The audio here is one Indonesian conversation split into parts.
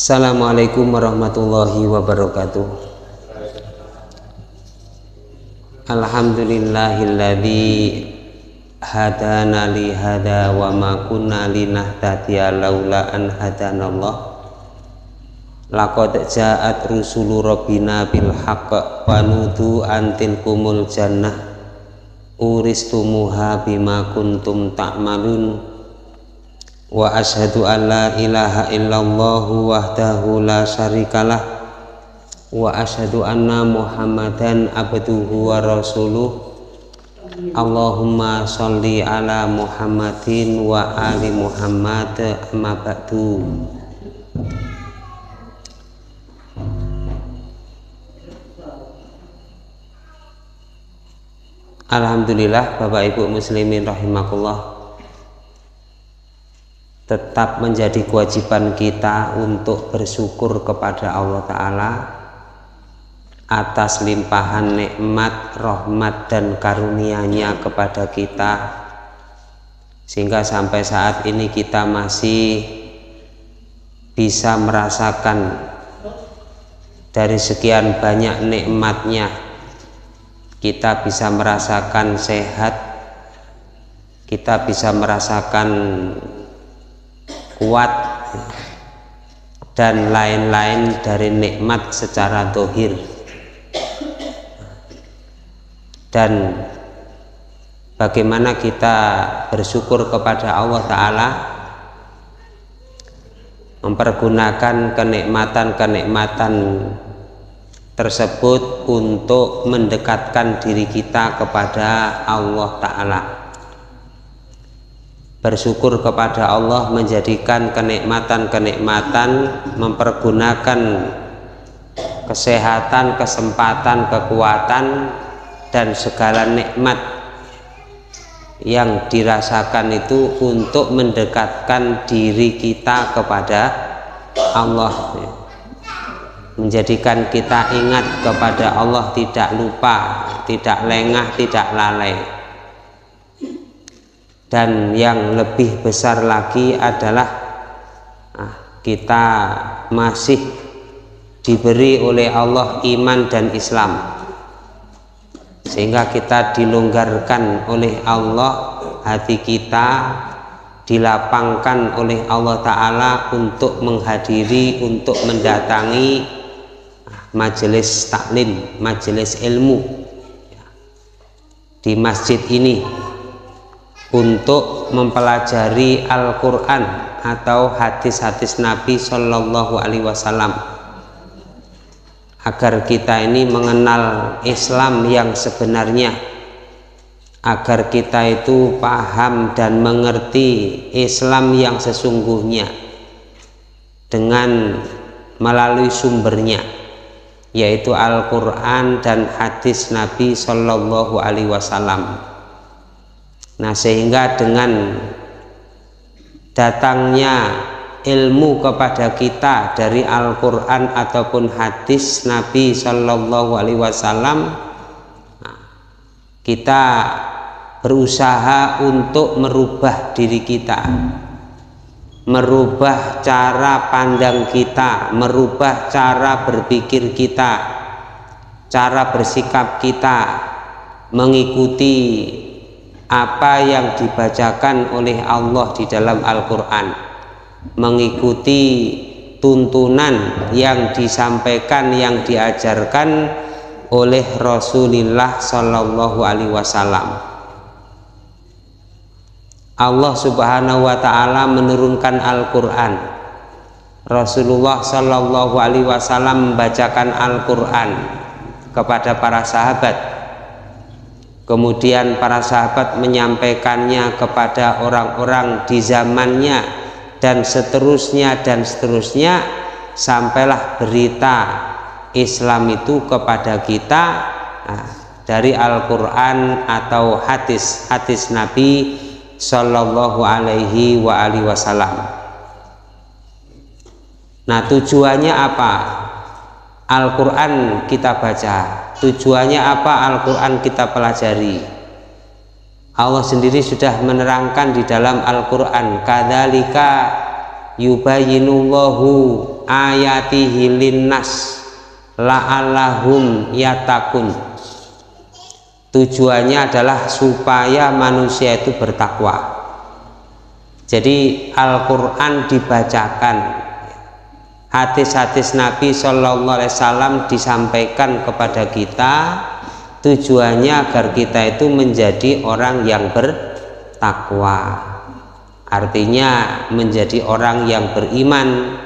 Assalamualaikum warahmatullahi wabarakatuh. Alhamdulillahilladzi hadana li hada wa ma kunna linahtadiya laula an hadanallah. Laqad ja'at rusulu rabbina bil haqq wa nudu antil kumul jannah uristumuha bima kuntum ta'malun. Wa asyhadu an la ilaha illallah wahdahu la syarikalah wa asyhadu anna muhammadan abduhu wa rasuluh. Allahumma sholli ala muhammadin wa ali muhammad, amma ba'du. Alhamdulillah, Bapak Ibu muslimin rahimakumullah, tetap menjadi kewajiban kita untuk bersyukur kepada Allah Ta'ala atas limpahan nikmat, rahmat dan karunia-Nya kepada kita, sehingga sampai saat ini kita masih bisa merasakan dari sekian banyak nikmat-Nya. Kita bisa merasakan sehat, kita bisa merasakan kuat dan lain-lain dari nikmat secara dohir. Dan bagaimana kita bersyukur kepada Allah Ta'ala, mempergunakan kenikmatan-kenikmatan tersebut untuk mendekatkan diri kita kepada Allah Ta'ala. Bersyukur kepada Allah menjadikan kenikmatan-kenikmatan, mempergunakan kesehatan, kesempatan, kekuatan dan segala nikmat yang dirasakan itu untuk mendekatkan diri kita kepada Allah, menjadikan kita ingat kepada Allah, tidak lupa, tidak lengah, tidak lalai. Dan yang lebih besar lagi adalah kita masih diberi oleh Allah iman dan Islam, sehingga kita dilonggarkan oleh Allah hati kita, dilapangkan oleh Allah Ta'ala untuk menghadiri, untuk mendatangi majelis taklim, majelis ilmu di masjid ini, untuk mempelajari Al-Quran atau hadis-hadis Nabi Shallallahu Alaihi Wasallam, agar kita ini mengenal Islam yang sebenarnya, agar kita itu paham dan mengerti Islam yang sesungguhnya dengan melalui sumbernya, yaitu Al-Quran dan hadis Nabi Shallallahu Alaihi Wasallam. Nah, sehingga dengan datangnya ilmu kepada kita dari Al-Quran ataupun hadis Nabi Shallallahu Alaihi Wasallam, kita berusaha untuk merubah diri kita, merubah cara pandang kita, merubah cara berpikir kita, cara bersikap kita, mengikuti apa yang dibacakan oleh Allah di dalam Al-Quran, mengikuti tuntunan yang disampaikan, yang diajarkan oleh Rasulullah Shallallahu Alaihi Wasallam. Allah Subhanahu Wa Ta'ala menurunkan Al-Quran, Rasulullah Shallallahu Alaihi Wasallam membacakan Al-Quran kepada para sahabat. Kemudian para sahabat menyampaikannya kepada orang-orang di zamannya, dan seterusnya, sampailah berita Islam itu kepada kita dari Al-Quran atau hadis-hadis Nabi Shallallahu Alaihi Wasallam. Nah, tujuannya apa? Al-Quran kita baca, tujuannya apa? Al-Quran kita pelajari. Allah sendiri sudah menerangkan di dalam Al-Quran, kadzalika yubayyinullahu ayatihi linnas la'allahum yatakun. Tujuannya adalah supaya manusia itu bertakwa. Jadi Al-Quran dibacakan, hadis-hadis Nabi Shallallahu Alaihi Wasallam disampaikan kepada kita, tujuannya agar kita itu menjadi orang yang bertakwa, artinya menjadi orang yang beriman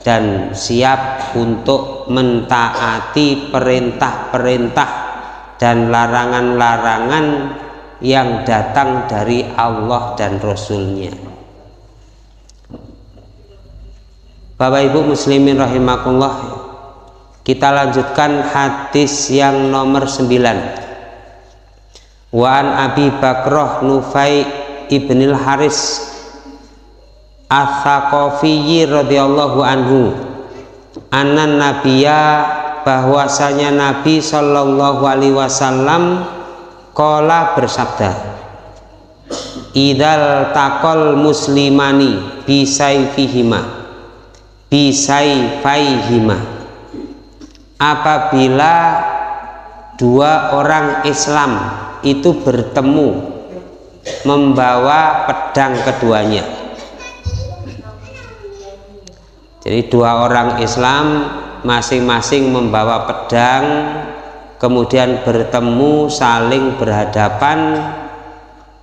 dan siap untuk mentaati perintah-perintah dan larangan-larangan yang datang dari Allah dan Rasul-Nya. Bapak Ibu muslimin rahimakumullah, kita lanjutkan hadis yang nomor 9. Wa an Abi Bakrah Nufai ibnil Haris Ats-Tsaqafi radhiyallahu anhu annan nabiyya, bahwasanya Nabi sallallahu alaihi wasallam qala bersabda, idzal taqal muslimani bisayfaihima, apabila dua orang Islam itu bertemu membawa pedang keduanya. Jadi dua orang Islam masing-masing membawa pedang, kemudian bertemu saling berhadapan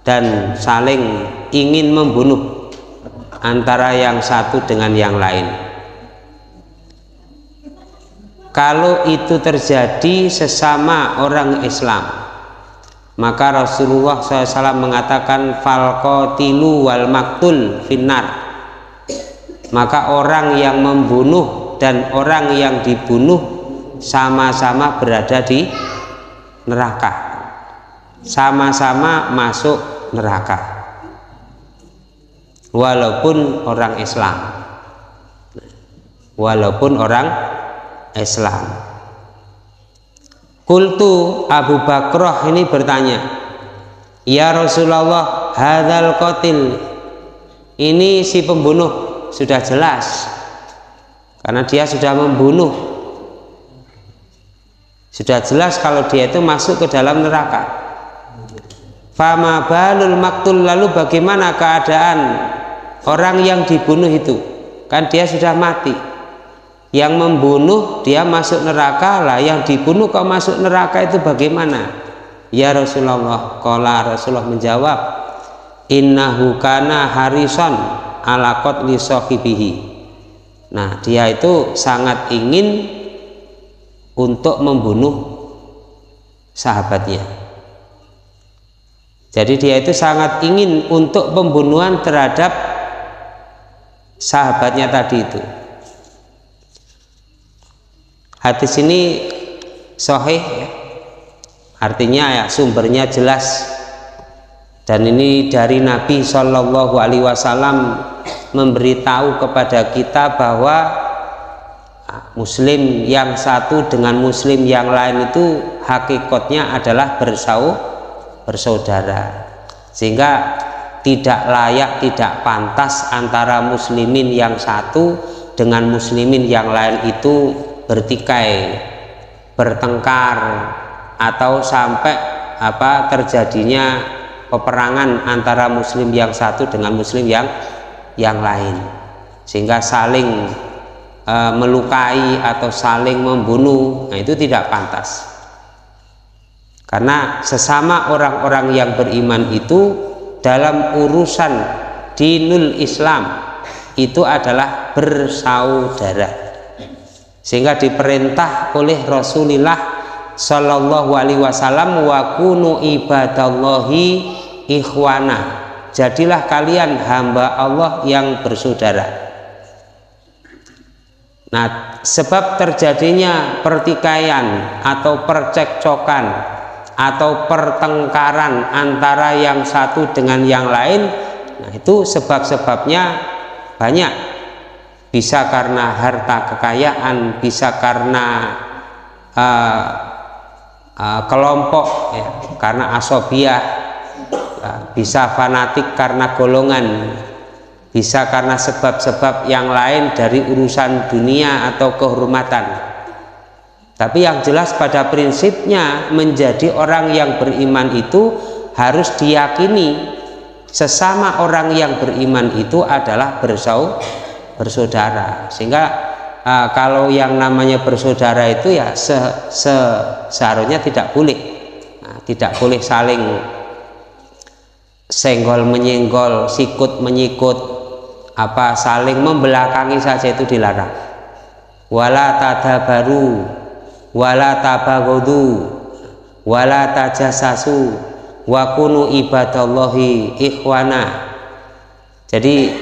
dan saling ingin membunuh antara yang satu dengan yang lain. Kalau itu terjadi sesama orang Islam, maka Rasulullah SAW mengatakan fal qatilu wal maktul finnar, maka orang yang membunuh dan orang yang dibunuh sama-sama berada di neraka, sama-sama masuk neraka, walaupun orang Islam, Qultu, Abu Bakrah ini bertanya, ya Rasulullah, hadzal qatil, ini si pembunuh sudah jelas karena dia sudah membunuh, sudah jelas kalau dia itu masuk ke dalam neraka. Fama balul maktul, lalu bagaimana keadaan orang yang dibunuh itu? Kan dia sudah mati. Yang membunuh dia masuk neraka, lah yang dibunuh kok masuk neraka, itu bagaimana? Ya Rasulullah, qala, Rasulullah menjawab, innahu kana harisan ala qatli sahibihi. Nah, dia itu sangat ingin untuk membunuh sahabatnya. Jadi dia itu sangat ingin untuk pembunuhan terhadap sahabatnya tadi itu. Hadis ini sahih ya. Artinya ya sumbernya jelas, dan ini dari Nabi Shallallahu Alaihi Wasallam memberitahu kepada kita bahwa Muslim yang satu dengan Muslim yang lain itu hakikatnya adalah bersaudara, sehingga tidak layak, tidak pantas antara Muslimin yang satu dengan Muslimin yang lain itu bertikai, bertengkar, atau sampai terjadinya peperangan antara Muslim yang satu dengan Muslim yang lain, sehingga saling melukai atau saling membunuh. Nah, itu tidak pantas, karena sesama orang-orang yang beriman itu dalam urusan dinul Islam itu adalah bersaudara, sehingga diperintah oleh Rasulullah Shallallahu Alaihi Wasallam, wa kunu ibadallahi ikhwana, jadilah kalian hamba Allah yang bersaudara. Nah, sebab terjadinya pertikaian atau percekcokan atau pertengkaran antara yang satu dengan yang lain, nah itu sebab-sebabnya banyak. Bisa karena harta kekayaan, bisa karena kelompok ya, karena asobiah, bisa fanatik karena golongan, bisa karena sebab-sebab yang lain dari urusan dunia atau kehormatan. Tapi yang jelas pada prinsipnya menjadi orang yang beriman itu harus diyakini sesama orang yang beriman itu adalah bersaudara. Sehingga kalau yang namanya bersaudara itu ya seharusnya tidak boleh, tidak boleh saling senggol menyenggol, sikut menyikut, saling membelakangi saja itu dilarang. Wala tadabaru, wala tabaghadu, wala tajassasu, wa kunu ibadallahi ikhwana. Jadi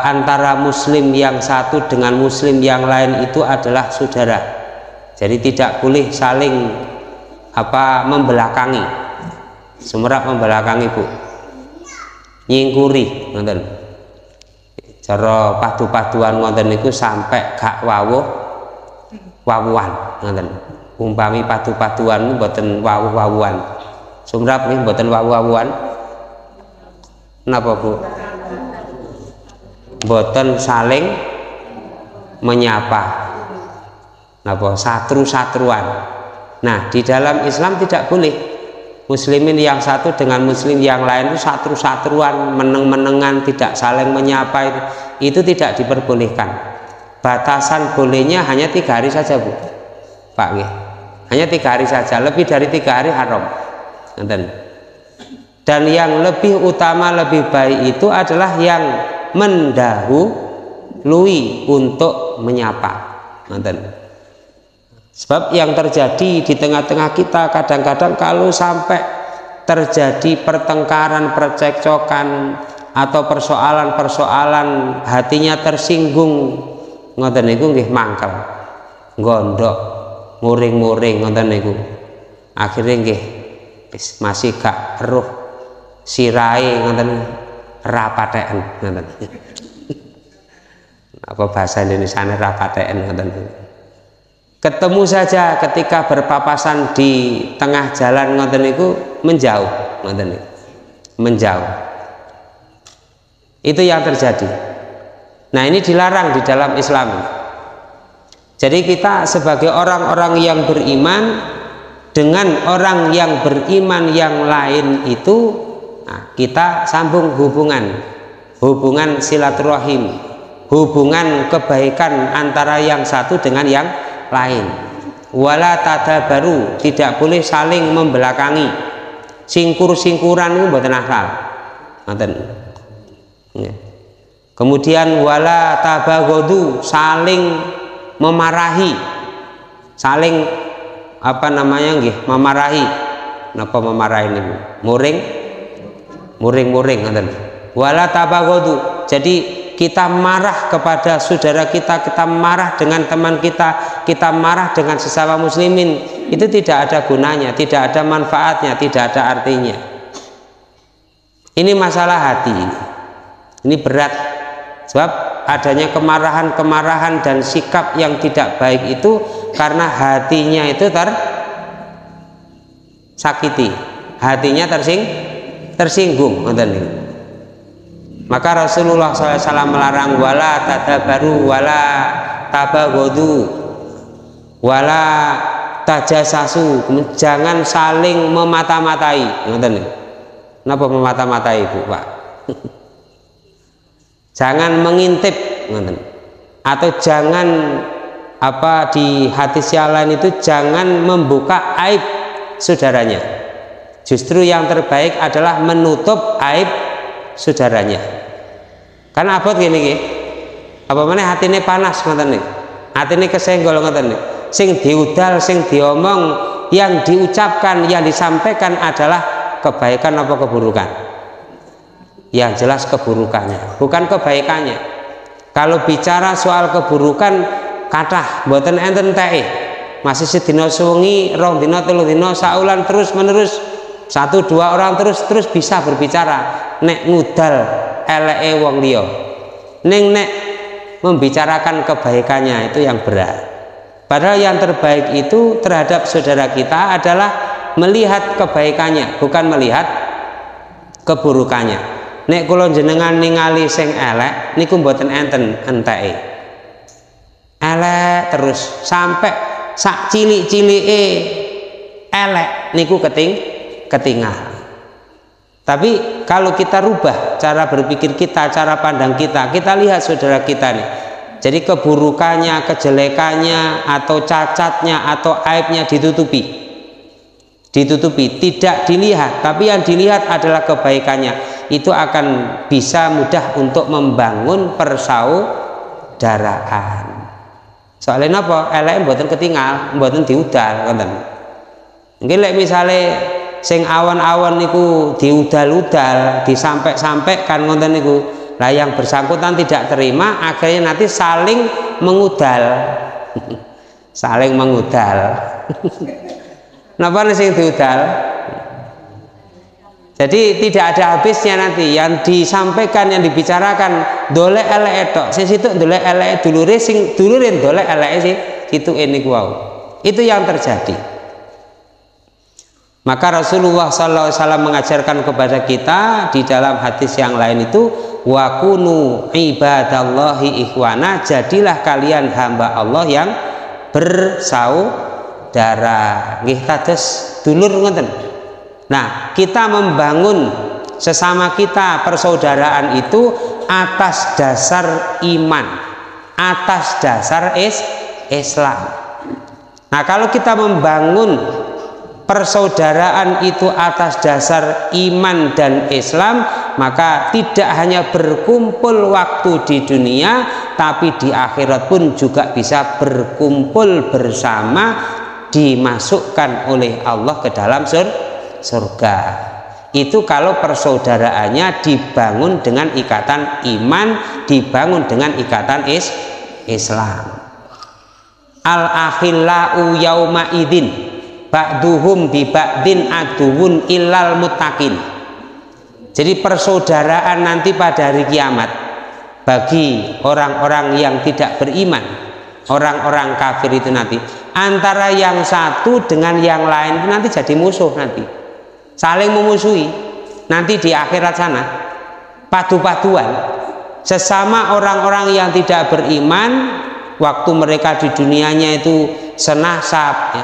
antara muslim yang satu dengan muslim yang lain itu adalah saudara. Jadi tidak boleh saling membelakangi, semerap membelakangi, Bu, nyingkuri ngoten. Cara padu-paduan ngoten niku sampai gak wawuhan ngoten. Umpami padu-paduan mboten wawuh-wawuhan. Sumrap nggih mboten wawuh-wawuhan. Napa, Bu? Mboten saling menyapa. Napa? Satru-satruan. Nah, di dalam Islam tidak boleh muslimin yang satu dengan muslim yang lain itu satru-satruan, meneng-menengan, tidak saling menyapa, itu tidak diperbolehkan. Batasan bolehnya hanya 3 hari saja, Bu, Pak nggih. Hanya 3 hari saja, lebih dari 3 hari haram. Dan yang lebih utama, lebih baik itu adalah yang mendahului untuk menyapa. Sebab yang terjadi di tengah-tengah kita kadang-kadang kalau sampai terjadi pertengkaran, percekcokan atau persoalan-persoalan hatinya tersinggung, ngoten niku nggih mangkel, gondok, muring-muring ngoten niku. Akhirnya nggih masih gak eruh sirahe ngoten rapateken ngoten. Apa bahasa Indonesiane rapateken ngoten. Ketemu saja ketika berpapasan di tengah jalan ngoten niku menjauh ngoten niku. Menjauh. Itu yang terjadi. Nah, ini dilarang di dalam Islam. Jadi kita sebagai orang-orang yang beriman dengan orang yang beriman yang lain itu, kita sambung hubungan silaturahim, hubungan kebaikan antara yang satu dengan yang lain. Wala tadabaru, tidak boleh saling membelakangi, singkur-singkuran itu mboten asal. Kemudian wala tabaghadu, saling memarahi, saling memarahi. Napa memarahi niku? Muring-muring ngoten. Wala tabaghadu. Jadi kita marah kepada saudara kita, kita marah dengan teman kita, kita marah dengan sesama muslimin, itu tidak ada gunanya, tidak ada manfaatnya, tidak ada artinya. Ini masalah hati. Ini berat. Sebab adanya kemarahan dan sikap yang tidak baik itu karena hatinya itu tersakiti, hatinya tersinggung. Maka Rasulullah SAW melarang wala tadabaru, wala tabaghadu, wala tajassasu, jangan saling memata-matai. Kenapa memata-matai, Bu, Pak? Jangan mengintip, atau jangan di hadis yang lain itu jangan membuka aib saudaranya. Justru yang terbaik adalah menutup aib saudaranya. Karena abot gini nggih. Apa meneh hatine panas ngoten niku. Hatine kesenggol ngoten niku. Sing diudal, sing diomong, yang diucapkan, yang disampaikan adalah kebaikan apa keburukan? Yang jelas keburukannya, bukan kebaikannya. Kalau bicara soal keburukan, kathah mboten enten teke. Masih sedina suwengi, 2 dina, 3 dina, saulan terus menerus, 1-2 orang terus bisa berbicara. Nek ngudal eleke wong liya, ning nek membicarakan kebaikannya itu yang berat. Padahal yang terbaik itu terhadap saudara kita adalah melihat kebaikannya, bukan melihat keburukannya. Nek kula jenengan ningali sing elek niku mboten enten enteke. Elek terus sampai sak cilik-cilike elek niku ketinggal. Tapi kalau kita rubah cara berpikir kita, cara pandang kita, kita lihat saudara kita nih. Jadi keburukannya, kejelekannya, atau cacatnya, atau aibnya ditutupi. Tidak dilihat, tapi yang dilihat adalah kebaikannya. Itu akan bisa mudah untuk membangun persaudaraan. Soalnya apa? Elek mboten ketinggal, mboten diudal, ngoten. Nggih lek misale sing awan-awan niku diudal-udal, disampai-sampaikan ngoten niku. Lah yang bersangkutan tidak terima, akhirnya nanti saling mengudal. Saling mengudal. Napa sing diudal? Jadi tidak ada habisnya nanti yang disampaikan, yang dibicarakan dolek elek tok. Sing situ dolek elek dulure, sing dulure dolek elek sih itu niku wau. Itu yang terjadi. Maka Rasulullah SAW mengajarkan kepada kita di dalam hadis yang lain itu, wa kunu ibadallahi ikhwana, jadilah kalian hamba Allah yang bersaudara. Nggih kados dulur ngoten. Nah, kita membangun sesama kita persaudaraan itu atas dasar iman, atas dasar Islam. Nah, kalau kita membangun persaudaraan itu atas dasar iman dan Islam, maka tidak hanya berkumpul waktu di dunia, tapi di akhirat pun juga bisa berkumpul bersama, dimasukkan oleh Allah ke dalam surga. Itu kalau persaudaraannya dibangun dengan ikatan iman, dibangun dengan ikatan Islam. Al-akhillau yauma idzin ba'duhum bi ba'din aduwun illal muttaqin. Jadi persaudaraan nanti pada hari kiamat bagi orang-orang yang tidak beriman, orang-orang kafir itu nanti antara yang satu dengan yang lain itu nanti jadi musuh, nanti saling memusuhi nanti di akhirat sana, padu-paduan sesama orang-orang yang tidak beriman. Waktu mereka di dunianya itu senasab ya,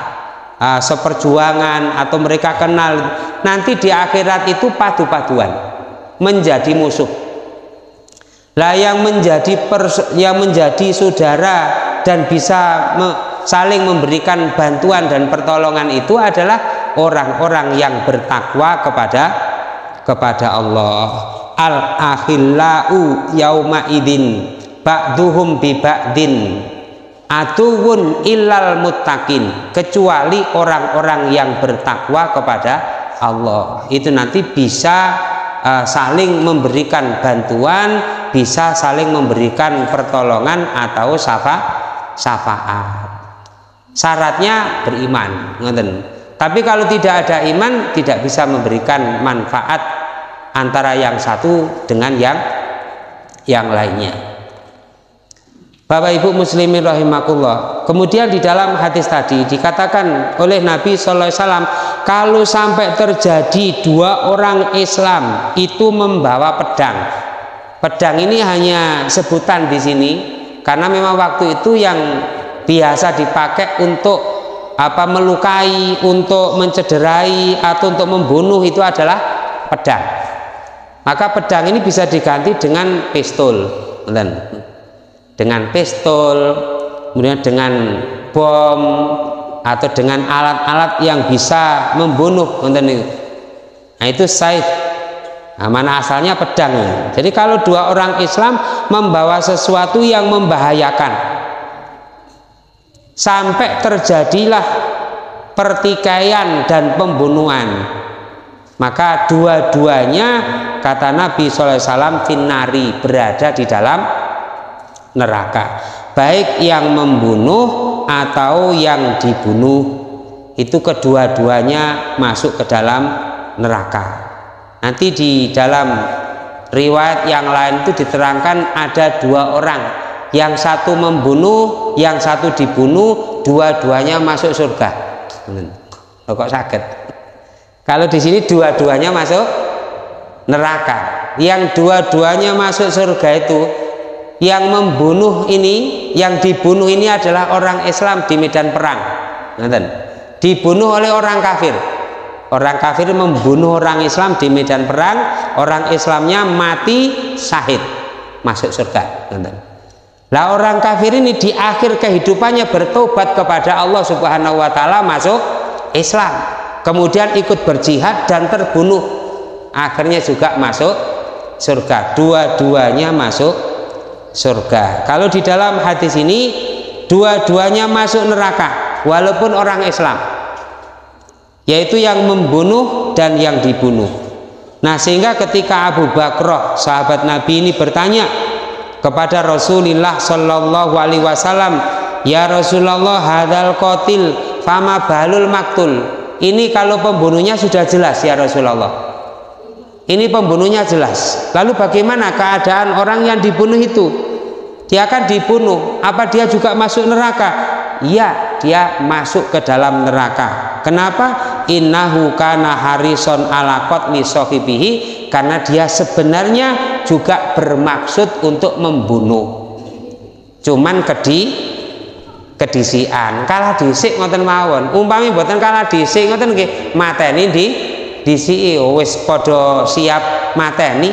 seperjuangan atau mereka kenal, nanti di akhirat itu padu-paduan menjadi musuh. Lah yang menjadi saudara dan bisa saling memberikan bantuan dan pertolongan itu adalah orang-orang yang bertakwa kepada Allah. Al-akhillau yauma idzin ba'duhum bi ba'din atuwun illal muttaqin, kecuali orang-orang yang bertakwa kepada Allah itu nanti bisa saling memberikan bantuan, bisa saling memberikan pertolongan atau syafaat. Syaratnya beriman, ngoten. Tapi kalau tidak ada iman, tidak bisa memberikan manfaat antara yang satu dengan yang lainnya. Bapak Ibu muslimin rahimakumullah. Kemudian di dalam hadis tadi dikatakan oleh Nabi sallallahu alaihi wasallam, kalau sampai terjadi dua orang Islam itu membawa pedang. Pedang ini hanya sebutan di sini karena memang waktu itu yang biasa dipakai untuk melukai, untuk mencederai atau untuk membunuh itu adalah pedang. Maka pedang ini bisa diganti dengan pistol, dengan pistol, kemudian dengan bom atau dengan alat-alat yang bisa membunuh. Nah itu saif. Nah, mana asalnya pedang. Jadi kalau dua orang Islam membawa sesuatu yang membahayakan sampai terjadilah pertikaian dan pembunuhan, maka dua-duanya kata Nabi SAW finnari, berada di dalam neraka. Baik yang membunuh atau yang dibunuh, itu kedua-duanya masuk ke dalam neraka. Nanti di dalam riwayat yang lain itu diterangkan ada dua orang, yang satu membunuh, yang satu dibunuh, dua-duanya masuk surga. Kok sakit? Kalau di sini dua-duanya masuk neraka. yang dua-duanya masuk surga itu, yang membunuh ini, yang dibunuh ini adalah orang Islam di medan perang. Dibunuh oleh orang kafir. Orang kafir membunuh orang Islam di medan perang, orang Islamnya mati syahid, masuk surga. Lah orang kafir ini di akhir kehidupannya bertobat kepada Allah Subhanahu wa taala, masuk Islam, kemudian ikut berjihad dan terbunuh, akhirnya juga masuk surga. Dua-duanya masuk surga. Kalau di dalam hadis ini dua-duanya masuk neraka walaupun orang Islam, yaitu yang membunuh dan yang dibunuh. Nah, sehingga ketika Abu Bakrah sahabat Nabi ini bertanya kepada Rasulullah Shallallahu Alaihi Wasallam, ya Rasulullah, hadal qatil fama balul maktul. Ini kalau pembunuhnya sudah jelas ya Rasulullah, ini pembunuhnya jelas, lalu bagaimana keadaan orang yang dibunuh itu? Dia akan dibunuh, apa dia juga masuk neraka? Iya, dia masuk ke dalam neraka. Kenapa? Innahu kana harison ala qatli sahibihi, karena dia sebenarnya juga bermaksud untuk membunuh, cuman kedisian, kalah disik ngoten mawon. Umpami mboten kalah disik ngoten nggih, mateni disiki wis padha siap mateni,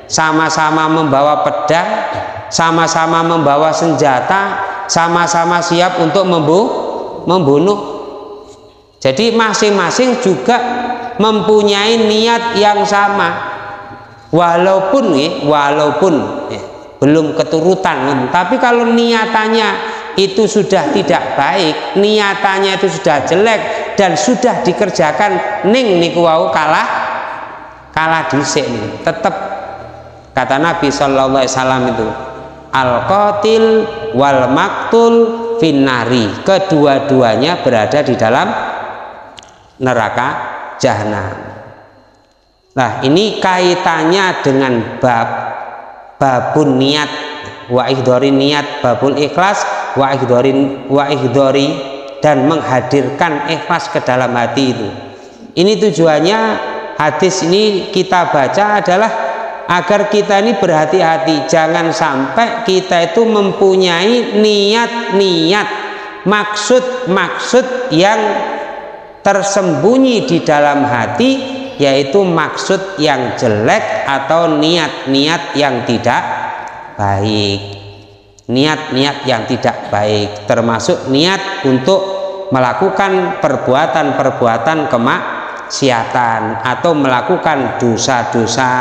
sama-sama membawa pedang, sama-sama membawa senjata, sama-sama siap untuk membunuh. Jadi masing-masing juga mempunyai niat yang sama, walaupun belum keturutan, tapi kalau niatannya itu sudah tidak baik, niatannya itu sudah jelek dan sudah dikerjakan ning niku wau kalah dhisik nih, tetap kata Nabi Shallallahu Alaihi Wasallam itu al-qatil wal maktul finnari, kedua-duanya berada di dalam neraka jahanam. Nah, ini kaitannya dengan babun niat, wa ihdori niat, babul ikhlas, wa ihdori dan menghadirkan ikhlas ke dalam hati itu. Ini tujuannya hadis ini kita baca adalah agar kita ini berhati-hati, jangan sampai kita itu mempunyai niat-niat, maksud-maksud yang tersembunyi di dalam hati, yaitu maksud yang jelek atau niat-niat yang tidak baik. Niat-niat yang tidak baik termasuk niat untuk melakukan perbuatan-perbuatan kemaksiatan atau melakukan dosa-dosa.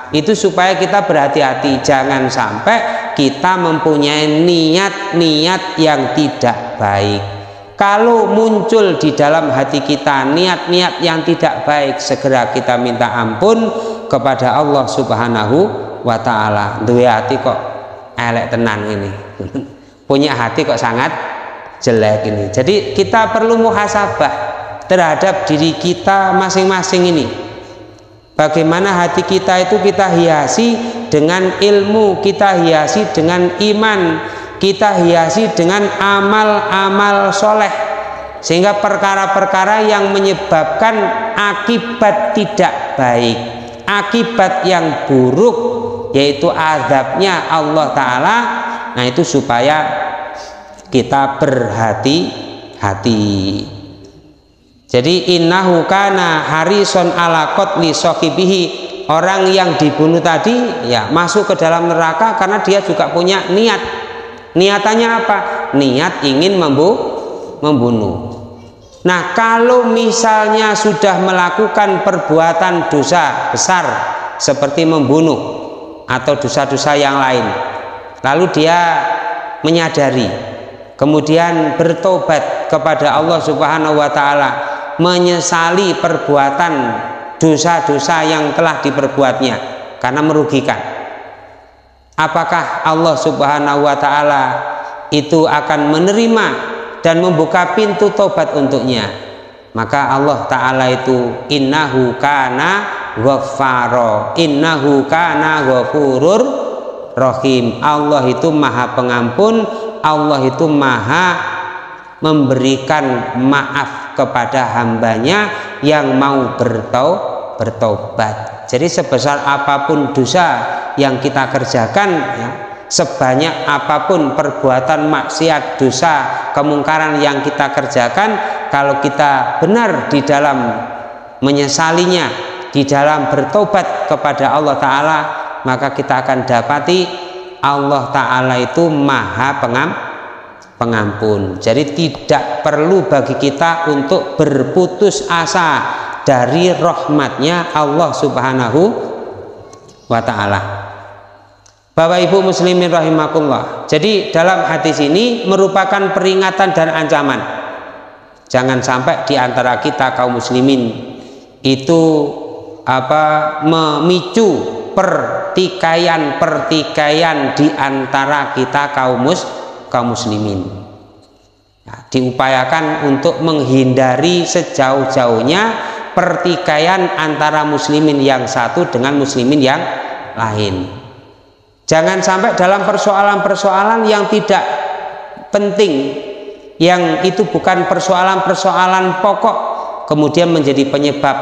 Itu supaya kita berhati-hati, jangan sampai kita mempunyai niat-niat yang tidak baik. Kalau muncul di dalam hati kita niat-niat yang tidak baik, segera kita minta ampun kepada Allah Subhanahu wa ta'ala. Duwe hati kok elek tenan ini, punya hati kok sangat jelek ini. Jadi kita perlu muhasabah terhadap diri kita masing-masing ini. Bagaimana hati kita itu kita hiasi dengan ilmu, kita hiasi dengan iman, kita hiasi dengan amal-amal soleh, sehingga perkara-perkara yang menyebabkan akibat tidak baik, akibat yang buruk, yaitu azabnya Allah Ta'ala, nah itu supaya kita berhati-hati. Jadi innahu kana harison ala qatli sahibihi, orang yang dibunuh tadi ya masuk ke dalam neraka karena dia juga punya niat. Niatannya apa? Niat ingin membunuh. Nah, kalau misalnya sudah melakukan perbuatan dosa besar seperti membunuh atau dosa-dosa yang lain, lalu dia menyadari, kemudian bertobat kepada Allah Subhanahu wa ta'ala, menyesali perbuatan dosa-dosa yang telah diperbuatnya karena merugikan, apakah Allah Subhanahu wa ta'ala itu akan menerima dan membuka pintu tobat untuknya? Maka Allah Ta'ala itu innahu kana ghaffara, innahu kana ghafurur rahim. Allah itu maha pengampun, Allah itu maha memberikan maaf kepada hambanya yang mau bertobat. Jadi sebesar apapun dosa yang kita kerjakan, ya, sebanyak apapun perbuatan maksiat, dosa, kemungkaran yang kita kerjakan, kalau kita benar di dalam menyesalinya, di dalam bertobat kepada Allah Ta'ala, maka kita akan dapati Allah Ta'ala itu maha pengampun. Jadi tidak perlu bagi kita untuk berputus asa dari rahmatnya Allah Subhanahu wa Ta'ala. Bapak Ibu muslimin rahimakumullah. Jadi dalam hadis ini merupakan peringatan dan ancaman. Jangan sampai di antara kita kaum muslimin itu memicu pertikaian di antara kita kaum muslimin. Nah, diupayakan untuk menghindari sejauh-jauhnya pertikaian antara muslimin yang satu dengan muslimin yang lain. Jangan sampai dalam persoalan-persoalan yang tidak penting, yang itu bukan persoalan-persoalan pokok, kemudian menjadi penyebab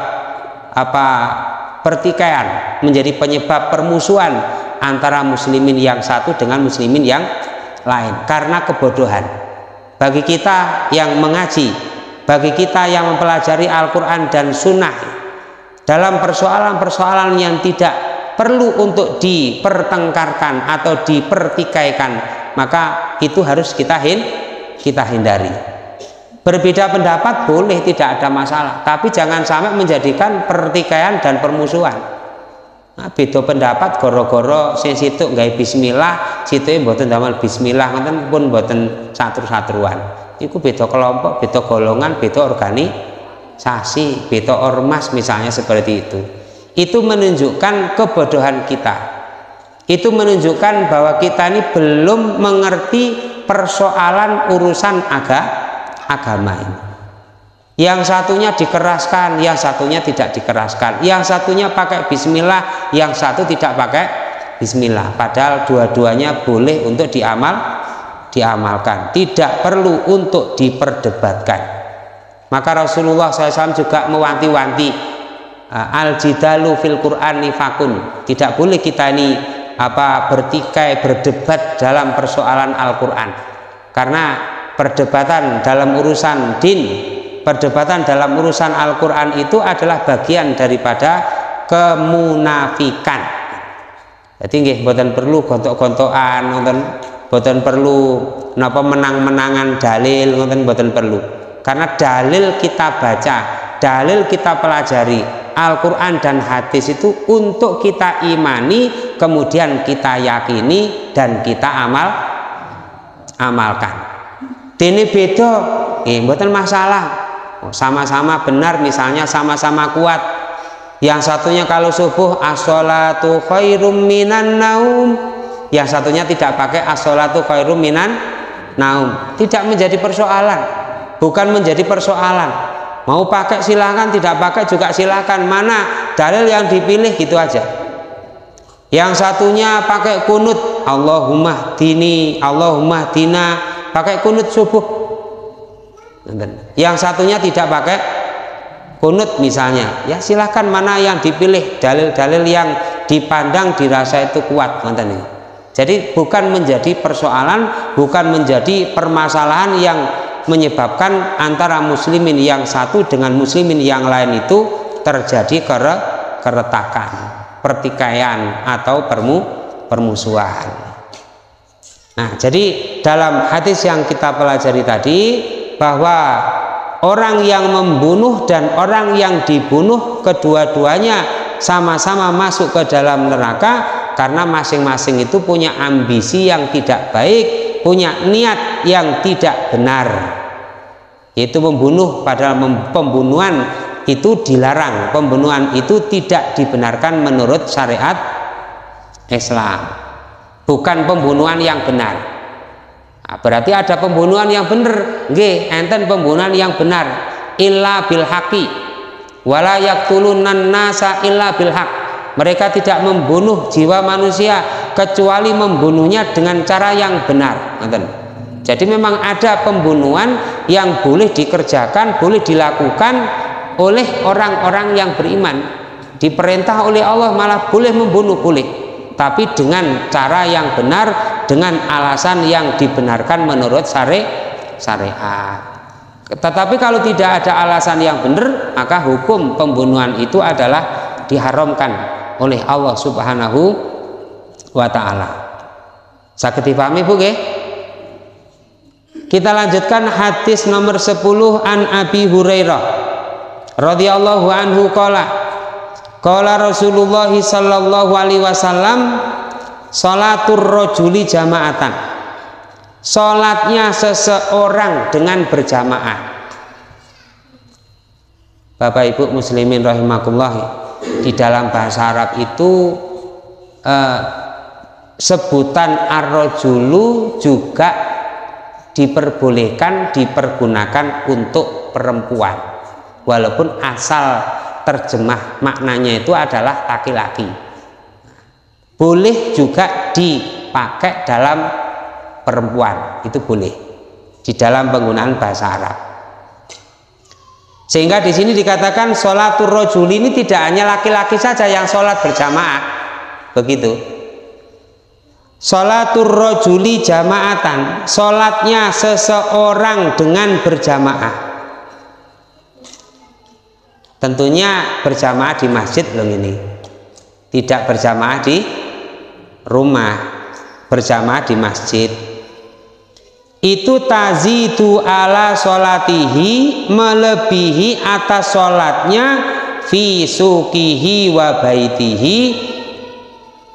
pertikaian, menjadi penyebab permusuhan antara muslimin yang satu dengan muslimin yang lain karena kebodohan. Bagi kita yang mengaji, bagi kita yang mempelajari Al-Quran dan Sunnah, dalam persoalan-persoalan yang tidak perlu untuk dipertengkarkan atau dipertikaikan, maka itu harus kita hindari. Berbeda pendapat boleh, tidak ada masalah, tapi jangan sampai menjadikan pertikaian dan permusuhan. Nah, beda pendapat goro-goro sing situ gawe bismillah, situ mboten damel bismillah, ngoten pun mboten satru-satruan. Iku beda kelompok, beda golongan, beda organisasi, beda ormas misalnya, seperti itu. Itu menunjukkan kebodohan kita. Itu menunjukkan bahwa kita ini belum mengerti persoalan urusan agama ini. Yang satunya dikeraskan, yang satunya tidak dikeraskan. Yang satunya pakai bismillah, yang satu tidak pakai bismillah. Padahal dua-duanya boleh untuk diamalkan. Tidak perlu untuk diperdebatkan. Maka Rasulullah SAW juga mewanti-wanti, al-jidalu fil Qur'an nifakun. Tidak boleh kita ini bertikai, berdebat dalam persoalan Al-Quran, karena perdebatan dalam urusan din, perdebatan dalam urusan Al-Quran itu adalah bagian daripada kemunafikan. Jadi nggih mboten perlu gontok-gontokan, mboten perlu napa menang-menangan dalil, mboten perlu. Karena dalil kita baca, dalil kita pelajari, Al-Quran dan hadis itu untuk kita imani, kemudian kita yakini dan kita amalkan. Dene beda, mboten masalah. Sama-sama benar, misalnya sama-sama kuat. Yang satunya kalau subuh as-sholatu khairum minan naum, yang satunya tidak pakai as-sholatu khairum minan naum. Tidak menjadi persoalan, bukan menjadi persoalan. Mau pakai silakan, tidak pakai juga silakan. Mana dalil yang dipilih, gitu aja. Yang satunya pakai kunut, Allahumma dini, Allahumma dina, pakai kunut subuh. Yang satunya tidak pakai kunut misalnya, ya silahkan. Mana yang dipilih, dalil-dalil yang dipandang dirasa itu kuat. Jadi bukan menjadi persoalan, bukan menjadi permasalahan yang menyebabkan antara muslimin yang satu dengan muslimin yang lain itu terjadi keretakan, pertikaian atau permusuhan. Nah, jadi dalam hadis yang kita pelajari tadi, bahwa orang yang membunuh dan orang yang dibunuh, kedua-duanya sama-sama masuk ke dalam neraka, karena masing-masing itu punya ambisi yang tidak baik, punya niat yang tidak benar, yaitu membunuh. Padahal pembunuhan itu dilarang, pembunuhan itu tidak dibenarkan menurut syariat Islam, bukan pembunuhan yang benar. Nah, berarti ada pembunuhan yang benar, nggih, enten pembunuhan yang benar, illa bil haqi wala yaqtulunan nasa illa bil haq. Mereka tidak membunuh jiwa manusia kecuali membunuhnya dengan cara yang benar. Jadi memang ada pembunuhan yang boleh dikerjakan, boleh dilakukan oleh orang-orang yang beriman. diperintah oleh Allah malah boleh membunuh, boleh, tapi dengan cara yang benar, dengan alasan yang dibenarkan menurut syariat. Tetapi kalau tidak ada alasan yang benar, maka hukum pembunuhan itu adalah diharamkan oleh Allah Subhanahu wa ta'ala. Saged dipahami Bu nggih? Kita lanjutkan hadis nomor 10 an Abi Hurairah radhiyallahu anhu qala Rasulullah sallallahu alaihi wasallam salatur rajuli jama'atan, salatnya seseorang dengan berjamaah. Bapak Ibu muslimin rahimakumullah, di dalam bahasa Arab itu sebutan ar-rajulu juga dipergunakan untuk perempuan, walaupun asal terjemah maknanya itu adalah laki-laki. Boleh juga dipakai dalam perempuan, itu boleh di dalam penggunaan bahasa Arab. Sehingga di sini dikatakan sholatur rajuli ini tidak hanya laki-laki saja yang sholat berjamaah, begitu. Sholatur rajuli jama'atan, sholatnya seseorang dengan berjamaah. Tentunya berjamaah di masjid loh ini, tidak berjamaah di rumah, berjamaah di masjid. Itu tazidu ala sholatihi, melebihi atas sholatnya fi sukihi wa baitihi,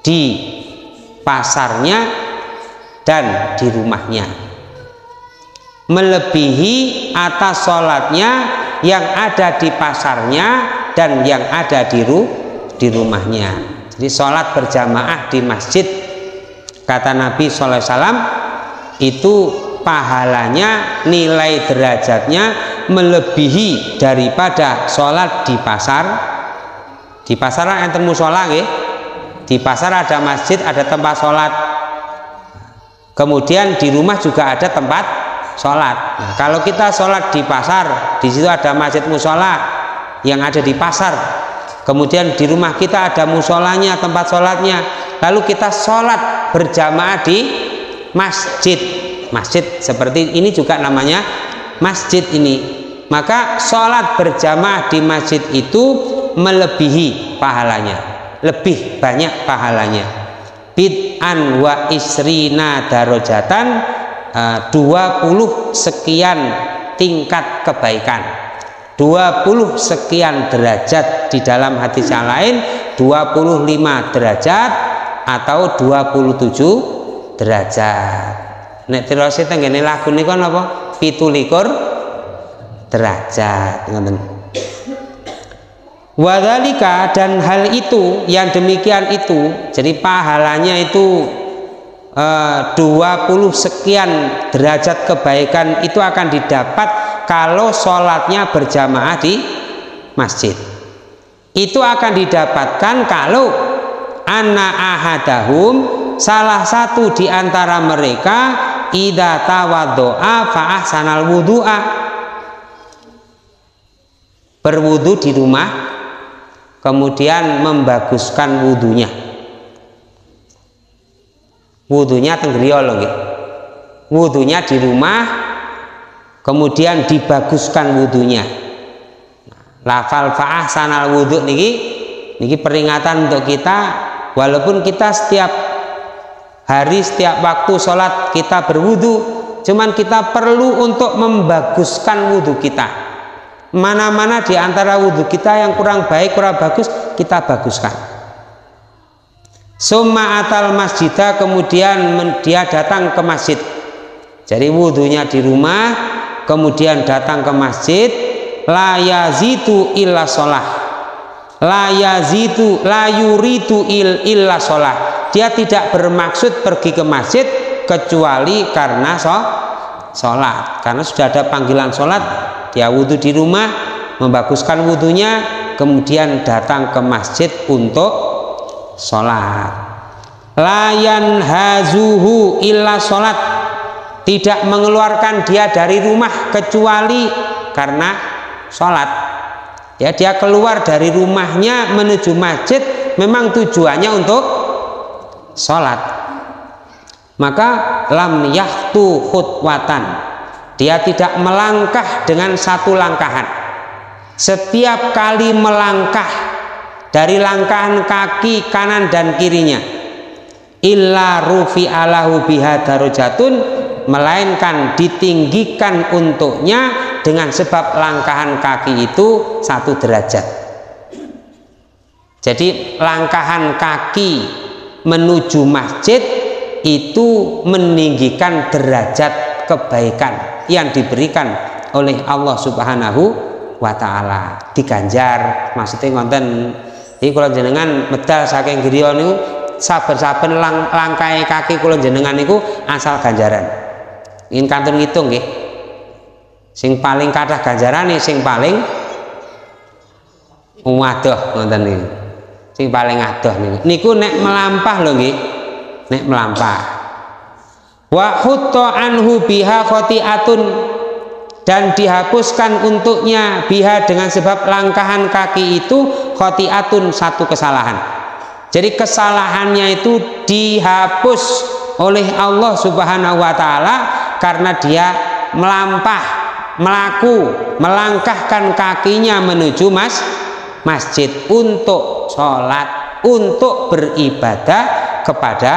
di pasarnya dan di rumahnya, melebihi atas sholatnya yang ada di pasarnya dan yang ada di rumahnya. Jadi sholat berjamaah di masjid, kata Nabi SAW, itu pahalanya, nilai derajatnya melebihi daripada sholat di pasar. Di pasar enten mushola nggih. Di pasar ada masjid, ada tempat sholat. Kemudian di rumah juga ada tempat sholat. Nah, kalau kita sholat di pasar, di situ ada masjid mushola yang ada di pasar. Kemudian di rumah kita ada musholanya, tempat sholatnya. Lalu kita sholat berjamaah di masjid. Masjid seperti ini juga namanya masjid ini. Maka sholat berjamaah di masjid itu melebihi pahalanya, lebih banyak pahalanya. Bid'an wa isrina darajatan, 20 sekian tingkat kebaikan, 20 sekian derajat. Di dalam hadis yang lain 25 derajat atau 27 derajat. Nek terus tenggene lagu niku napa? 17 derajat, ngoten. Wadzalika, dan hal itu yang demikian itu, jadi pahalanya itu 20 sekian derajat kebaikan itu akan didapat kalau sholatnya berjamaah di masjid. Itu akan didapatkan kalau anna ahadahum, salah satu di antara mereka, idza tawaddo'a fa ahsanal wudu'a, berwudu di rumah kemudian membaguskan wudunya. Wudunya tenggriya lho nggih. Wudunya di rumah kemudian dibaguskan wudunya. Lafal fa ahsanal wudu niki peringatan untuk kita, walaupun kita setiap hari, setiap waktu sholat kita berwudu, cuman kita perlu untuk membaguskan wudu kita. Mana-mana di antara wudhu kita yang kurang baik, kurang bagus, kita baguskan. Summa atal masjidah, kemudian dia datang ke masjid. Jadi wudhunya di rumah, kemudian datang ke masjid. La yazidu illa sholah, la yazidu la yuridu illa sholah. Dia tidak bermaksud pergi ke masjid kecuali karena sholat, karena sudah ada panggilan sholat. Dia wudhu di rumah, membaguskan wudhunya, kemudian datang ke masjid untuk sholat. Layan hazuhu illa sholat, tidak mengeluarkan dia dari rumah kecuali karena sholat. Ya, dia keluar dari rumahnya menuju masjid memang tujuannya untuk sholat, maka lam yahtu khutwatan, dia tidak melangkah dengan satu langkahan. Setiap kali melangkah dari langkahan kaki kanan dan kirinya, illa rufi'alahu biha darajatun, melainkan ditinggikan untuknya dengan sebab langkahan kaki itu 1 derajat. Jadi langkahan kaki menuju masjid itu meninggikan derajat kebaikan yang diberikan oleh Allah Subhanahu wa ta'ala, diganjar. Maksudnya ngonten iki kula jenengan medal saking griya niku saben-saben langkai kaki kula jenengan niku asal ganjaran. Ingin kantun ngitung nggih. Sing paling kathah ganjarane sing paling wadoh ngoten niku. Sing paling adoh niku nek melampah lho nggih. Nek melampah. Wa hutta anhu biha khati'atun, dan dihapuskan untuknya biha dengan sebab langkahan kaki itu khati'atun 1 kesalahan. Jadi kesalahannya itu dihapus oleh Allah Subhanahu wa ta'ala karena dia melangkahkan kakinya menuju masjid untuk sholat, untuk beribadah kepada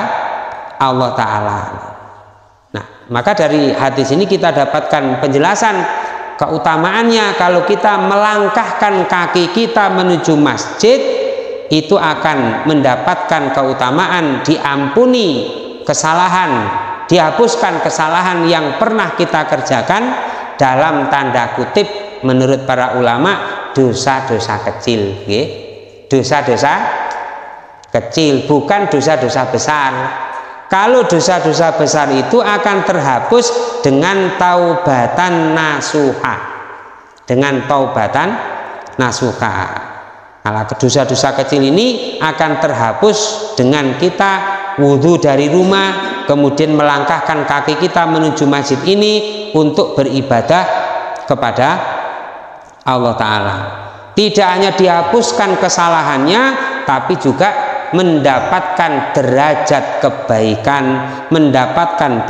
Allah ta'ala. Nah, maka dari hadis ini kita dapatkan penjelasan keutamaannya kalau kita melangkahkan kaki kita menuju masjid, itu akan mendapatkan keutamaan, diampuni kesalahan, dihapuskan kesalahan yang pernah kita kerjakan, dalam tanda kutip menurut para ulama dosa-dosa kecil, dosa-dosa kecil, bukan dosa-dosa besar. Kalau dosa-dosa besar itu akan terhapus dengan taubatan nasuha, dengan taubatan nasuha. Kalau dosa-dosa kecil ini akan terhapus dengan kita wudhu dari rumah, kemudian melangkahkan kaki kita menuju masjid ini untuk beribadah kepada Allah Ta'ala. Tidak hanya dihapuskan kesalahannya, tapi juga mendapatkan derajat kebaikan, mendapatkan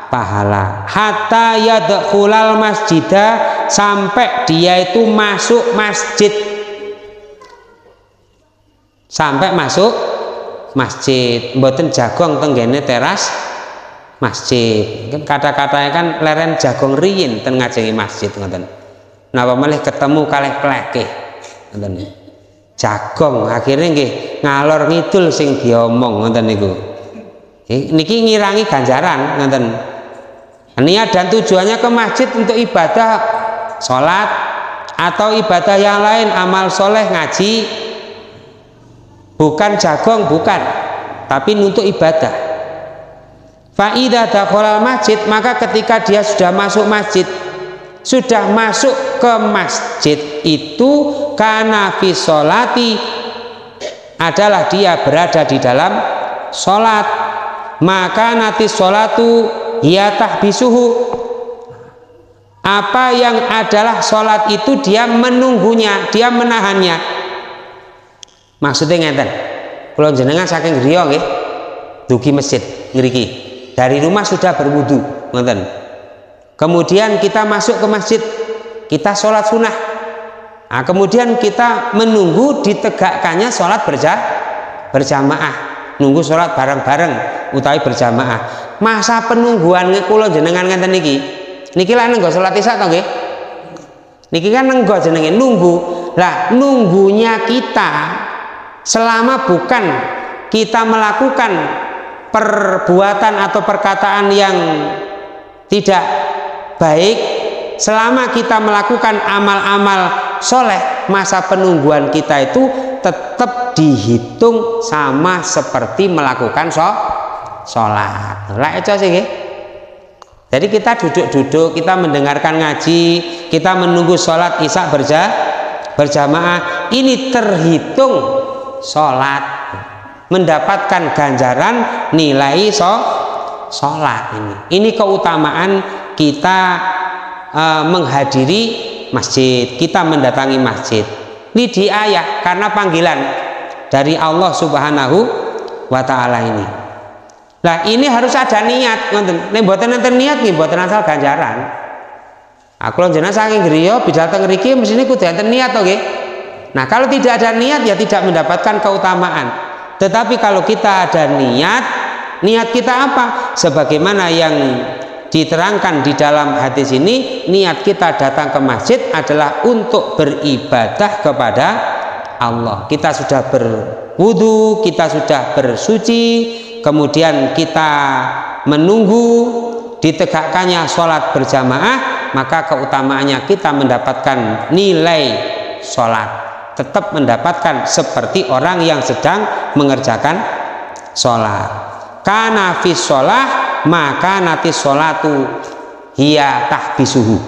pahala. Hatta yadkhulal masjidah, sampai dia itu masuk masjid. Sampai masuk masjid, mboten jagong tenggene teras masjid. Kata-katanya kan leren jagong riyin ten ngajengi masjid ngoten. Napa malih ketemu kalih pleke ngoten. Jagong akhirnya nggih ngalor ngidul sing diomong ngoten niku. Niki ngirangi ganjaran ngoten. Niat dan tujuannya ke masjid untuk ibadah sholat atau ibadah yang lain, amal soleh, ngaji, bukan jagong, bukan, tapi untuk ibadah. Fa'idha dakhalal masjid, maka ketika dia sudah masuk masjid, sudah masuk ke masjid itu, kana fi sholati, adalah dia berada di dalam sholat, maka nanti sholatu ya tahbisuhu, apa yang adalah sholat itu dia menunggunya, dia menahannya. Maksudnya ngeten, kalau jenengan saking griya nggih dugi masjid ngriki, dari rumah sudah berwudu ngoten, kemudian kita masuk ke masjid, kita sholat sunnah, nah, kemudian kita menunggu ditegakkannya sholat berjamaah, nunggu sholat bareng-bareng utawi berjamaah. Masa penungguan kula jenengan ngeten niki lah nenggo sholat isya to nggih, niki kan nenggo jenenge nunggu. Lah nunggunya kita selama bukan kita melakukan perbuatan atau perkataan yang tidak baik, selama kita melakukan amal-amal soleh, masa penungguan kita itu tetap dihitung sama seperti melakukan sholat. Lah itu sih nggih. Jadi kita duduk-duduk, kita mendengarkan ngaji, kita menunggu sholat isya berjamaah, ini terhitung sholat, mendapatkan ganjaran nilai sholat ini. Ini keutamaan kita menghadiri masjid, kita mendatangi masjid. Ini di ayat karena panggilan dari Allah Subhanahu wa taala ini. Nah, ini harus ada niat, ngoten. Nek mboten enten niat nggih mboten asal ganjaran. Aku jenengan saking griya bidhateng mriki mesine kudu enten niat to nggih. Nah, kalau tidak ada niat ya tidak mendapatkan keutamaan. Tetapi kalau kita ada niat, niat kita apa? Sebagaimana yang diterangkan di dalam hadis ini, niat kita datang ke masjid adalah untuk beribadah kepada Allah. Kita sudah berwudu, kita sudah bersuci, kemudian kita menunggu ditegakkannya sholat berjamaah, maka keutamaannya kita mendapatkan nilai sholat, tetap mendapatkan seperti orang yang sedang mengerjakan sholat. Kana fi sholah maka nanti sholatu hiya tahbisuhu.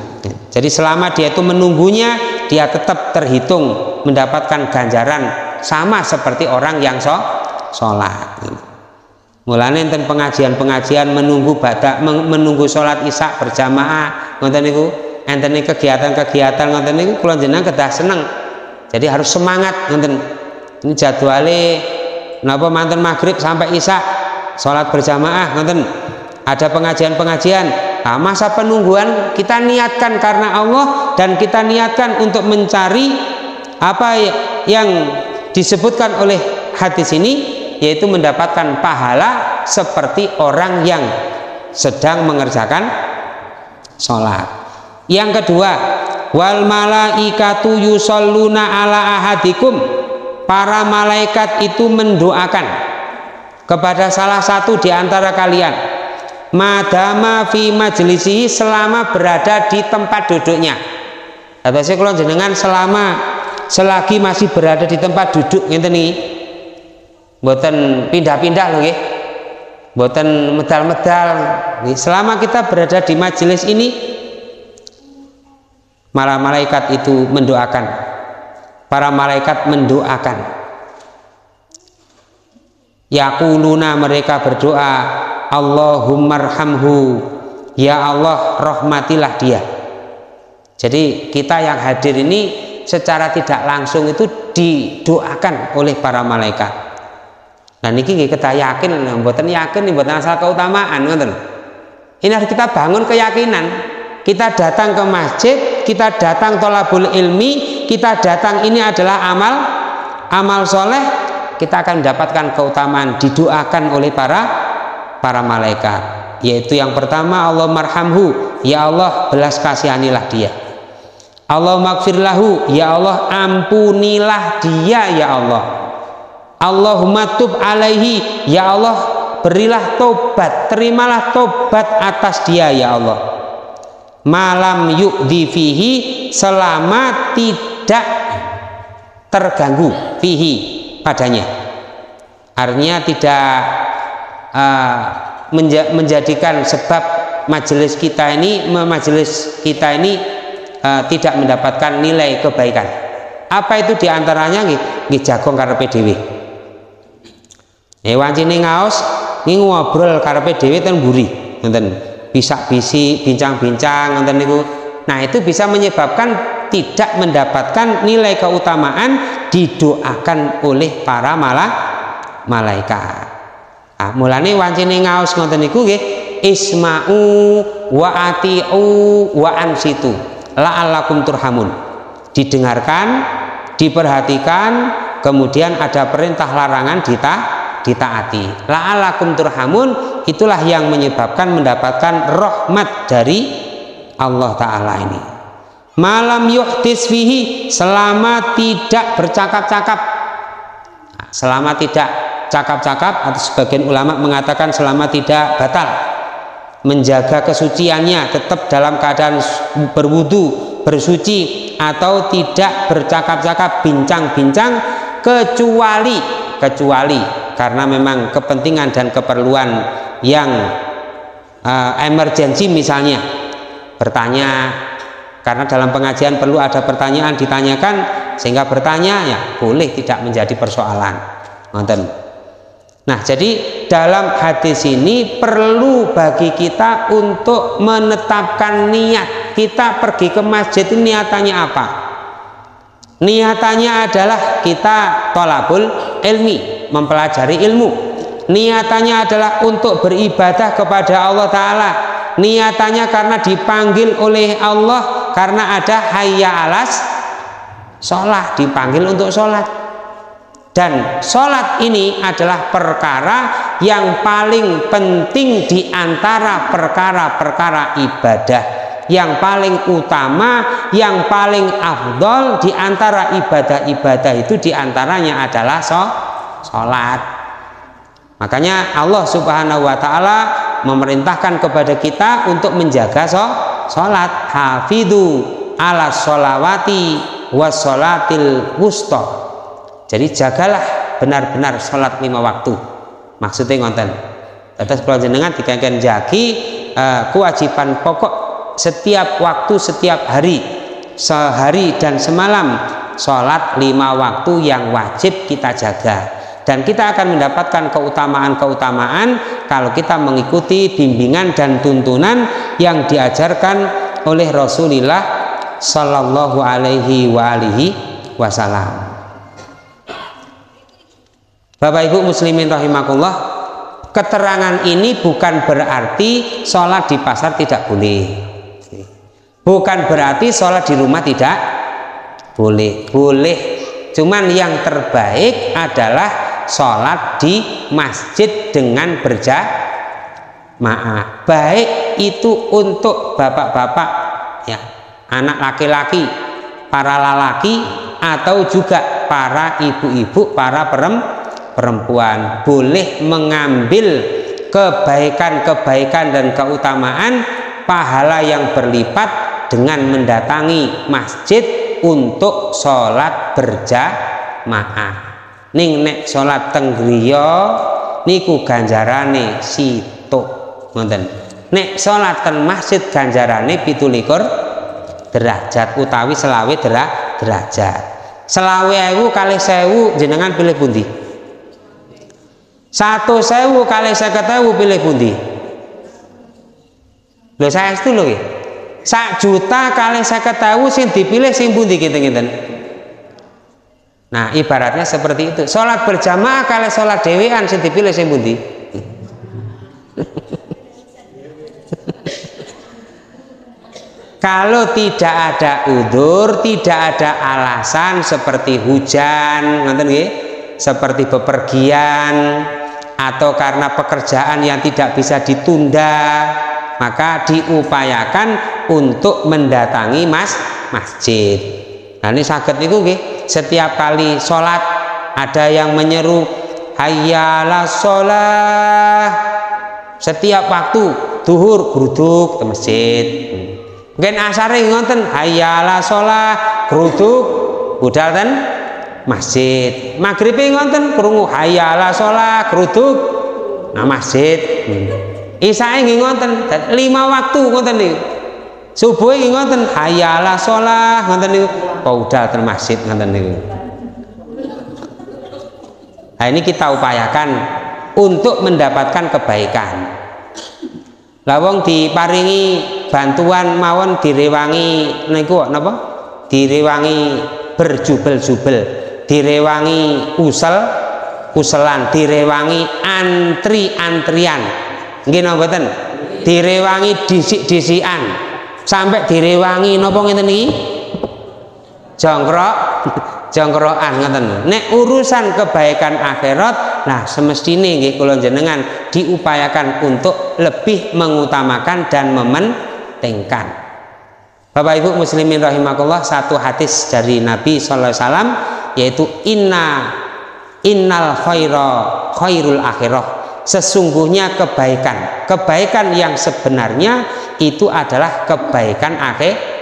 Jadi selama dia itu menunggunya, dia tetap terhitung mendapatkan ganjaran sama seperti orang yang sholat. Mulane enten pengajian-pengajian menunggu sholat isya berjamaah, ngoten niku, enten kegiatan-kegiatan ngoten niku kula jenengan kedah seneng. Jadi harus semangat ngoten. Ini jadwale napa manten maghrib sampai isya sholat berjamaah ngoten. Ada pengajian-pengajian. Nah, masa penungguan kita niatkan karena Allah dan kita niatkan untuk mencari apa yang disebutkan oleh hadis ini, yaitu mendapatkan pahala seperti orang yang sedang mengerjakan sholat. Yang kedua, wal malaikatu yusholluna ala ahadikum, para malaikat itu mendoakan kepada salah satu di antara kalian, madama fi majlisihi, selama berada di tempat duduknya. Atasnya kalau jenengan selagi masih berada di tempat duduk ngeten niki, mboten pindah-pindah lho nggih, mboten medal-medal. Selama kita berada di majelis ini, para malaikat itu mendoakan. Para malaikat mendoakan. Yaquluna, mereka berdoa, Allahummarhamhu, ya Allah rahmatilah dia. Jadi kita yang hadir ini secara tidak langsung itu didoakan oleh para malaikat. Nah niki kita yakin, mboten yakin mboten asal keutamaan ngoten. Ini harus kita bangun keyakinan. Kita datang ke masjid, kita datang thalabul ilmi, kita datang ini adalah amal soleh, kita akan mendapatkan keutamaan didoakan oleh para malaikat. Yaitu yang pertama, Allahummarhamhu, ya Allah belas kasihanilah dia. Allahumma gfirlahu, ya Allah ampunilah dia ya Allah. Allahumma tub alaihi, ya Allah berilah tobat, terimalah tobat atas dia ya Allah. Malam yu'di fihi, selama tidak terganggu fihi padanya. Artinya tidak menjadikan sebab majelis kita ini tidak mendapatkan nilai kebaikan. Apa itu diantaranya? Nggih jagong karepe dhewe. Wancine ngaos nggih ngobrol karepe dhewe ten mburi, ngoten. Bisak-bisik, bincang-bincang ngoten niku. Nah, itu bisa menyebabkan tidak mendapatkan nilai keutamaan didoakan oleh para malaikat. Ah, mulane wancine ngaos ngoten niku nggih, isma'u wa ati'u wa ansitu la'allakum turhamun. Didengarkan, diperhatikan, kemudian ada perintah larangan ditaati. La'allakum turhamun, itulah yang menyebabkan mendapatkan rahmat dari Allah Ta'ala ini. Malam yuhdis fihi, selama tidak bercakap-cakap. Selama tidak cakap-cakap, atau sebagian ulama mengatakan selama tidak batal, menjaga kesuciannya, tetap dalam keadaan berwudu, bersuci, atau tidak bercakap-cakap, bincang-bincang, kecuali karena memang kepentingan dan keperluan yang emergensi, misalnya bertanya, karena dalam pengajian perlu ada pertanyaan ditanyakan, sehingga bertanya ya boleh, tidak menjadi persoalan. Nah, jadi dalam hadis ini perlu bagi kita untuk menetapkan niat kita pergi ke masjid ini niatannya apa? Niatannya adalah kita thalabul ilmi, mempelajari ilmu. Niatannya adalah untuk beribadah kepada Allah Ta'ala. Niatannya karena dipanggil oleh Allah, karena ada hayya alas sholat, dipanggil untuk sholat. Dan sholat ini adalah perkara yang paling penting di antara perkara-perkara ibadah, yang paling utama, yang paling afdol di antara ibadah-ibadah itu diantaranya adalah sholat. Makanya Allah Subhanahu wa Ta'ala memerintahkan kepada kita untuk menjaga sholat. Hafidhu ala sholawati was sholatil wusta. Jadi jagalah benar-benar sholat 5 waktu. Maksudnya ngonten. Atas kalau jenengan dikatakan jagi kewajiban pokok setiap waktu, setiap hari, sehari dan semalam, sholat 5 waktu yang wajib kita jaga. Dan kita akan mendapatkan keutamaan-keutamaan kalau kita mengikuti bimbingan dan tuntunan yang diajarkan oleh Rasulullah Sallallahu Alaihi Wasallam. Bapak Ibu muslimin rahimakumullah, keterangan ini bukan berarti sholat di pasar tidak boleh, bukan berarti sholat di rumah tidak boleh. Boleh, cuman yang terbaik adalah sholat di masjid dengan berjamaah. Baik itu untuk bapak-bapak, ya, anak laki-laki, para lelaki, atau juga para ibu-ibu, para perempuan, boleh mengambil kebaikan-kebaikan dan keutamaan pahala yang berlipat dengan mendatangi masjid untuk sholat berjamaah. Ning nek sholat teng griya niku ganjarane situk, ngoten. Nek sholat teng masjid ganjarane 17 derajat utawi 20 derajat. 20.000 kali 1.000 jenengan pilih pundi? 1.000 kali 50.000 pilih pundi? Lho saestu lho nggih. 1 juta kali 50.000 sing dipilih sing pundi ngeten-ngeten. Nah, ibaratnya seperti itu. Sholat berjamaah kali sholat dewean sing dipilih sing pundi? Kalau tidak ada udzur, tidak ada alasan seperti hujan, ngoten nggih, seperti bepergian atau karena pekerjaan yang tidak bisa ditunda, maka diupayakan untuk mendatangi masjid. Nah, ini saged niku nggih, setiap kali sholat ada yang menyeru hayya 'alas sholah. Setiap waktu duhur gruduk ke masjid. Mungkin asare ngoten hayya 'alas sholah, gruduk budal ten masjid. Maghribe ngoten krungu hayya 'alas sholah, gruduk nang masjid. Isae nggih ngoten 5 waktu ngoten niku. Subuh nggih ngoten hayya 'alas sholah ngoten niku. Budal ten masjid ngoten niku. Nah, ini kita upayakan untuk mendapatkan kebaikan. Lawang diparingi bantuan mawon direwangi niku napa? Direwangi berjubel-jubel, direwangi uselan, direwangi antri-antrian. Nggih napa mboten? Direwangi disik-disikan. Sampai direwangi napa ngeten niki? Jongkrokan ngoten. Nek urusan kebaikan akhirat, nah semestine nggih kula jenengan diupayakan untuk lebih mengutamakan dan mementingkan. Bapak Ibu muslimin rahimakumullah, satu hadis dari Nabi sallallahu alaihi wasallam yaitu innal khairul akhirah. Sesungguhnya kebaikan yang sebenarnya itu adalah kebaikan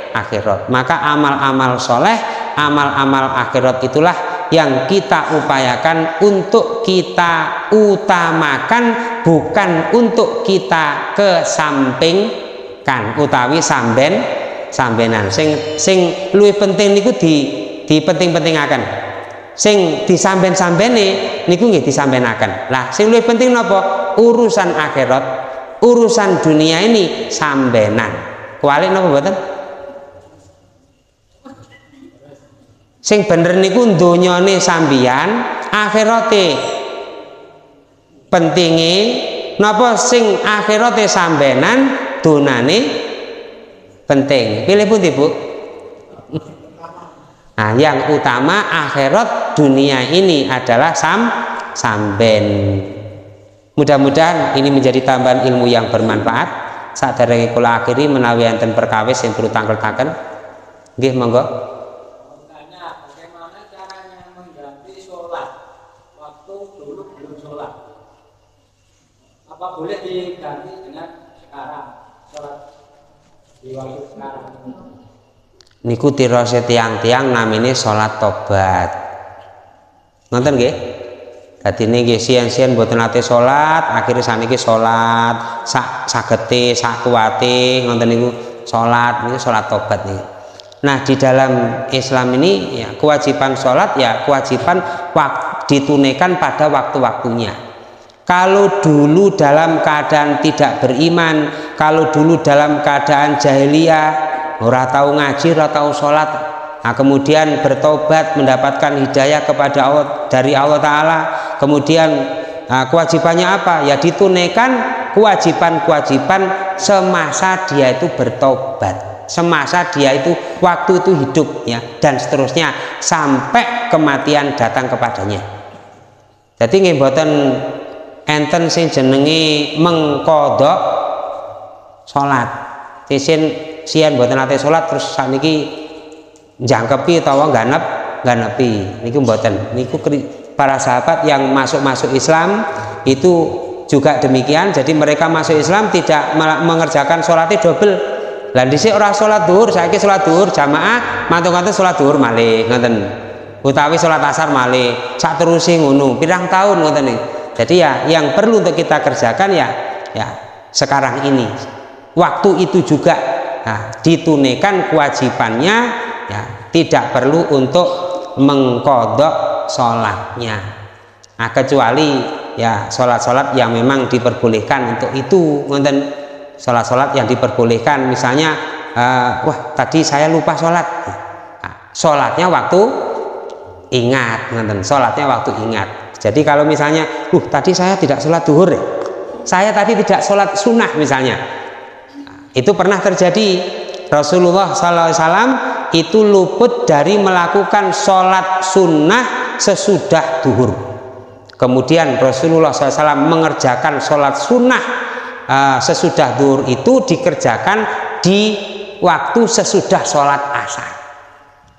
akhirat. Maka amal-amal soleh, amal-amal akhirat itulah yang kita upayakan untuk kita utamakan, bukan untuk kita kesampingkan utawi sambenan. Sing luwih penting niku dipenting-pentingaken. Sing disamben-sambene niku nggih disambenaken. Lah sing luwih penting napa? Urusan akhirat, urusan dunia ini sambenan. Kuali napa mboten? Sing bener niku donyane sambian, akhirate pentinge napa sing akhirate sambenan, donane penting. Pilih pundi, Bu? Nah, yang utama akhirat, dunia ini adalah samben. Mudah-mudahan ini menjadi tambahan ilmu yang bermanfaat. Saderenge kula akhiri menawi enten perkawis yang perlu tangkel-tangkel. Nggih, monggo. Bagaimana caranya mengganti sholat waktu dulu belum sholat? Apa boleh diganti dengan sekarang sholat di waktu sekarang? Niku tirose tiang-tiang namine sholat tobat. Nonton nggih? Dadi niki sian-sian mboten nate sholat, akhirnya saniki sholat sagete sak kuwate ngoten niku sholat, niku sholat tobat nih. Nah, di dalam Islam ini ya kewajiban sholat ya kewajiban ditunaikan pada waktu-waktunya. Kalau dulu dalam keadaan tidak beriman, kalau dulu dalam keadaan jahiliyah, ora tahu ngaji, ora tahu sholat, nah kemudian bertobat mendapatkan hidayah kepada Allah dari Allah Ta'ala, kemudian kewajibannya apa? Ya ditunaikan kewajiban-kewajiban semasa dia itu bertobat, semasa dia itu waktu itu hidup ya, dan seterusnya sampai kematian datang kepadanya. Jadi nggih mboten enten sing jenenge mengkodok salat. Sian mboten nate salat terus saniki jangkepi utawa ngganepi niku mboten. Niku para sahabat yang masuk Islam itu juga demikian. Jadi mereka masuk Islam tidak mengerjakan sholatnya double. Lah dhisik ora sholat duhur, saiki sholat duhur jamaah, mantung-mantung sholat duhur malih ngoten. Utawi sholat asar malih, sak teruse ngono. Pirang tahun ngoten niku. Jadi ya yang perlu untuk kita kerjakan ya sekarang ini. Waktu itu juga ditunaikan kewajibannya ya, tidak perlu untuk mengkodok sholatnya. Nah, kecuali ya sholat-sholat yang memang diperbolehkan untuk itu, ngonten sholat-sholat yang diperbolehkan, misalnya wah tadi saya lupa sholat, sholatnya waktu ingat, ngonten sholatnya waktu ingat. Jadi kalau misalnya tadi saya tidak sholat duhur, saya tadi tidak sholat sunnah misalnya, itu pernah terjadi. Rasulullah SAW itu luput dari melakukan sholat sunnah sesudah duhur. Kemudian Rasulullah SAW mengerjakan sholat sunnah sesudah duhur itu dikerjakan di waktu sesudah sholat asar.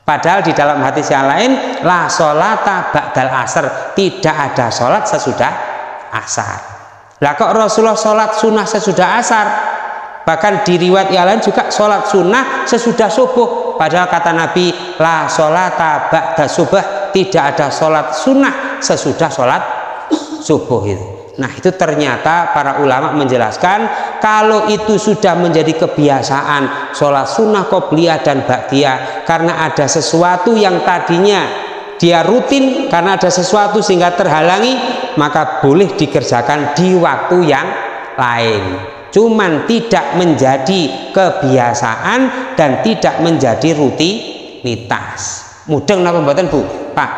Padahal di dalam hadis yang lain, la sholata ba'dal asar, tidak ada sholat sesudah asar. Lah kok Rasulullah sholat sunnah sesudah asar? Bahkan di riwayat yang lain juga sholat sunnah sesudah subuh. Padahal kata Nabi, la sholata ba'da subuh, tidak ada sholat sunnah sesudah sholat subuh itu. Nah itu ternyata para ulama menjelaskan kalau itu sudah menjadi kebiasaan sholat sunnah qobliyah dan ba'diyah, karena ada sesuatu yang tadinya dia rutin karena ada sesuatu sehingga terhalangi, maka boleh dikerjakan di waktu yang lain. Cuman tidak menjadi kebiasaan dan tidak menjadi rutinitas. Mudeng napa mboten Bu? Pak,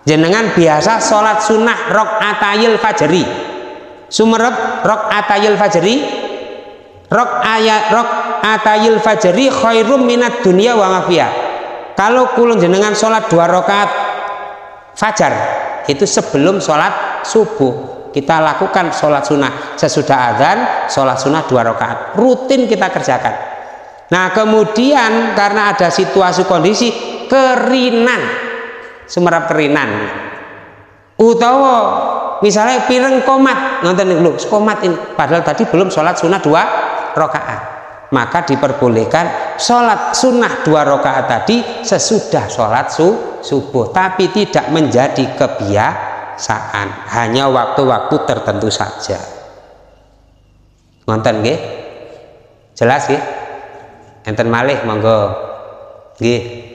jenengan biasa sholat sunnah rakaatayil fajri, sumerep rakaatayil fajri, rakaatayil fajri khairum minad dunya wa ma fiha. Kalau kulun jenengan sholat 2 rakaat fajar itu sebelum sholat subuh, kita lakukan sholat sunnah sesudah azan, sholat sunnah 2 rakaat rutin kita kerjakan. Nah kemudian karena ada situasi kondisi kerinan, sumerap kerinan, utawa misalnya pireng komat, nonton dulu komat ini, padahal tadi belum sholat sunnah 2 rakaat, maka diperbolehkan sholat sunnah 2 rakaat tadi sesudah sholat subuh, tapi tidak menjadi kebiasaan, hanya waktu-waktu tertentu saja. Nonton nggih? Jelas nggih? Enten malih monggo. Nggih.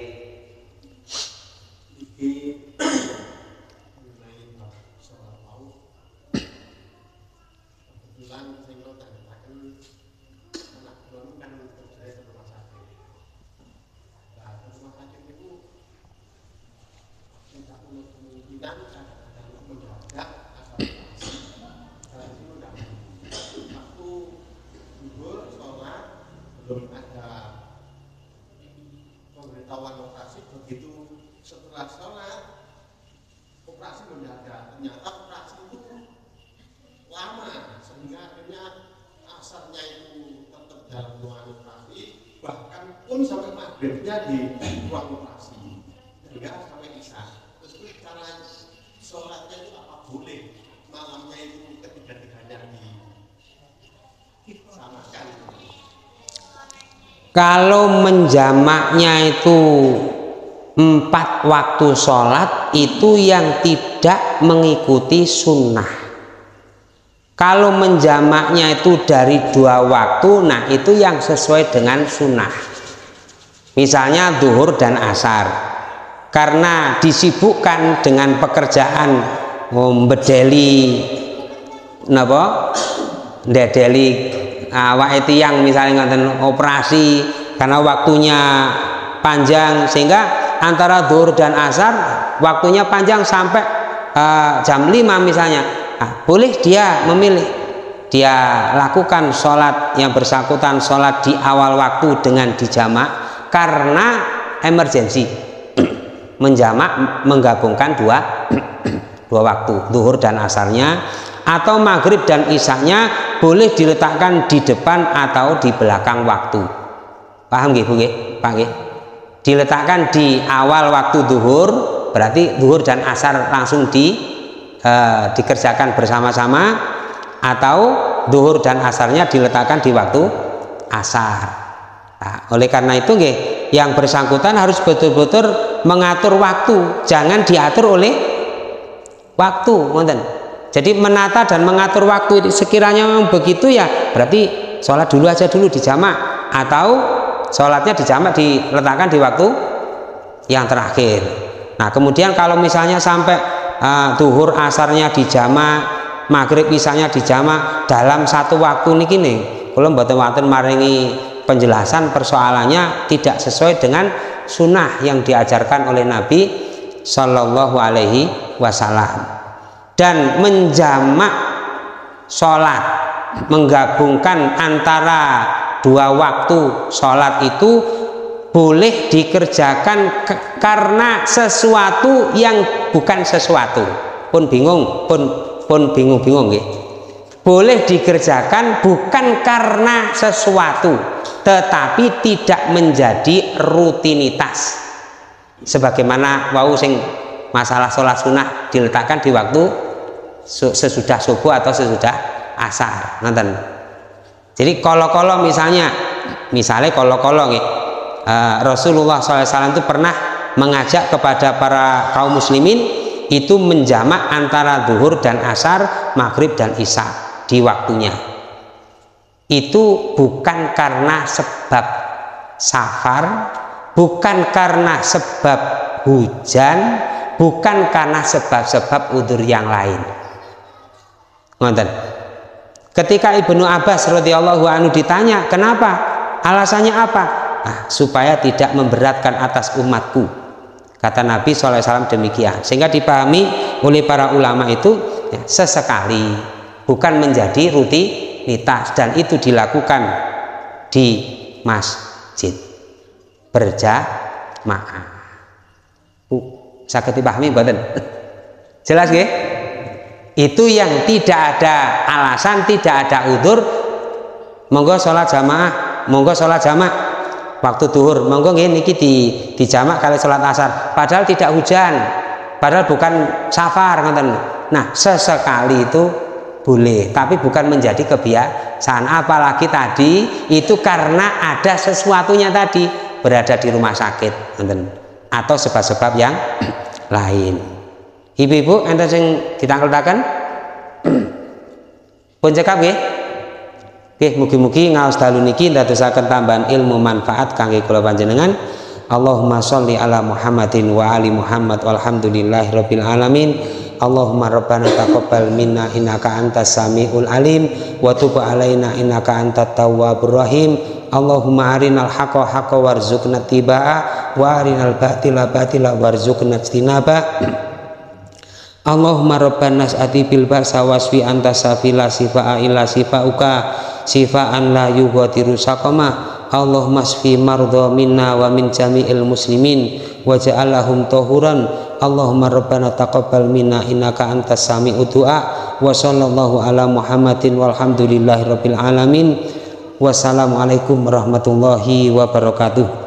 belum ada pemberitahuan operasi, begitu setelah sholat operasi mendadak. Ternyata operasi itu lama sehingga akhirnya asarnya itu tetap dalam ruang operasi, bahkan pun sampai maghribnya di ruang operasi hingga sampai isya. Terus itu cara sholatnya itu apa boleh malamnya itu ketiga-tiganya disamakan? Kalau menjamaknya itu 4 waktu sholat itu yang tidak mengikuti sunnah. Kalau menjamaknya itu dari 2 waktu, nah itu yang sesuai dengan sunnah. Misalnya zuhur dan asar, karena disibukkan dengan pekerjaan bedeli napa ndedeli awake tiyang misalnya ngoten operasi, karena waktunya panjang sehingga antara zuhur dan asar waktunya panjang sampai jam 5 misalnya. Boleh dia memilih, dia lakukan sholat yang bersangkutan sholat di awal waktu dengan dijamak karena emergensi. Menjamak menggabungkan dua waktu, zuhur dan asarnya, atau maghrib dan isyaknya boleh diletakkan di depan atau di belakang waktu. Paham nggih Bu nggih? Pak nggih? Diletakkan di awal waktu zuhur, berarti zuhur dan asar langsung dikerjakan bersama-sama, atau zuhur dan asarnya diletakkan di waktu asar. Nah, oleh karena itu nggih, yang bersangkutan harus betul-betul mengatur waktu, jangan diatur oleh waktu, ngoten. Jadi menata dan mengatur waktu itu sekiranya memang begitu ya, berarti sholat dulu aja dulu dijamak, atau sholatnya dijamak diletakkan di waktu yang terakhir. Nah kemudian kalau misalnya sampai zuhur asarnya dijamak, maghrib isyanya dijamak dalam satu waktu niki nih, kalau mboten wonten maringi penjelasan persoalannya tidak sesuai dengan sunnah yang diajarkan oleh Nabi Shallallahu Alaihi Wasallam. Dan menjamak sholat, menggabungkan antara 2 waktu sholat itu boleh dikerjakan karena sesuatu yang bukan sesuatu. Pun bingung, pun bingung-bingung nggih. Boleh dikerjakan bukan karena sesuatu, tetapi tidak menjadi rutinitas. Sebagaimana wau sing masalah sholat sunnah diletakkan di waktu sesudah subuh atau sesudah asar, nonton. Jadi kalau misalnya kalau Rasulullah SAW itu pernah mengajak kepada para kaum muslimin itu menjamak antara zuhur dan asar, maghrib dan isya di waktunya. Itu bukan karena sebab safar, bukan karena sebab hujan, bukan karena sebab-sebab udzur yang lain. Ngoten. Ketika Ibnu Abbas radhiyallahu anhu ditanya, "Kenapa? Alasannya apa?" Nah, supaya tidak memberatkan atas umatku. Kata Nabi SAW demikian. Sehingga dipahami oleh para ulama itu ya, sesekali, bukan menjadi rutinitas, dan itu dilakukan di masjid berjamaah. Saged dipahami mboten? Jelas nggih? Itu yang tidak ada alasan, tidak ada udzur, monggo sholat jamaah, monggo sholat jamak waktu duhur, monggo nggih niki dijamak kali sholat asar, padahal tidak hujan, padahal bukan safar, ngoten. Nah sesekali itu boleh, tapi bukan menjadi kebiasaan. Apalagi tadi itu karena ada sesuatunya tadi, berada di rumah sakit, ngoten, atau sebab-sebab yang lain. Ibu-ibu enten sing ditangkeltaken pun cekap nggih. Nggih mugi-mugi ngaos dalu niki ndadosaken tambahan ilmu manfaat kangge kula panjenengan. Allahumma sholli ala Muhammadin wa ali Muhammad walhamdulillahirabbil alamin. Allahumma rabbana taqabbal minna innaka antas samiul alim wa tub alaina innaka antat tawwabur rahim. Allahumma arinal haqqa haqqan warzuqna tibaa wa arinal batila batila warzuqna ijtinaba. Allahumma rabbana nas'ati bil ba'sa wasfi anta safila sifa'a illa sifa'uka sifa'an la yughadiru saqama Allahumma shfi mardha minna wa min jami'il muslimin waj'alhum tahuran. Allahumma rabbana taqabbal minna innaka antas sami'ud du'a. Wa sallallahu ala Muhammadin walhamdulillahi rabbil alamin. Wassalamualaikum warahmatullahi wabarakatuh.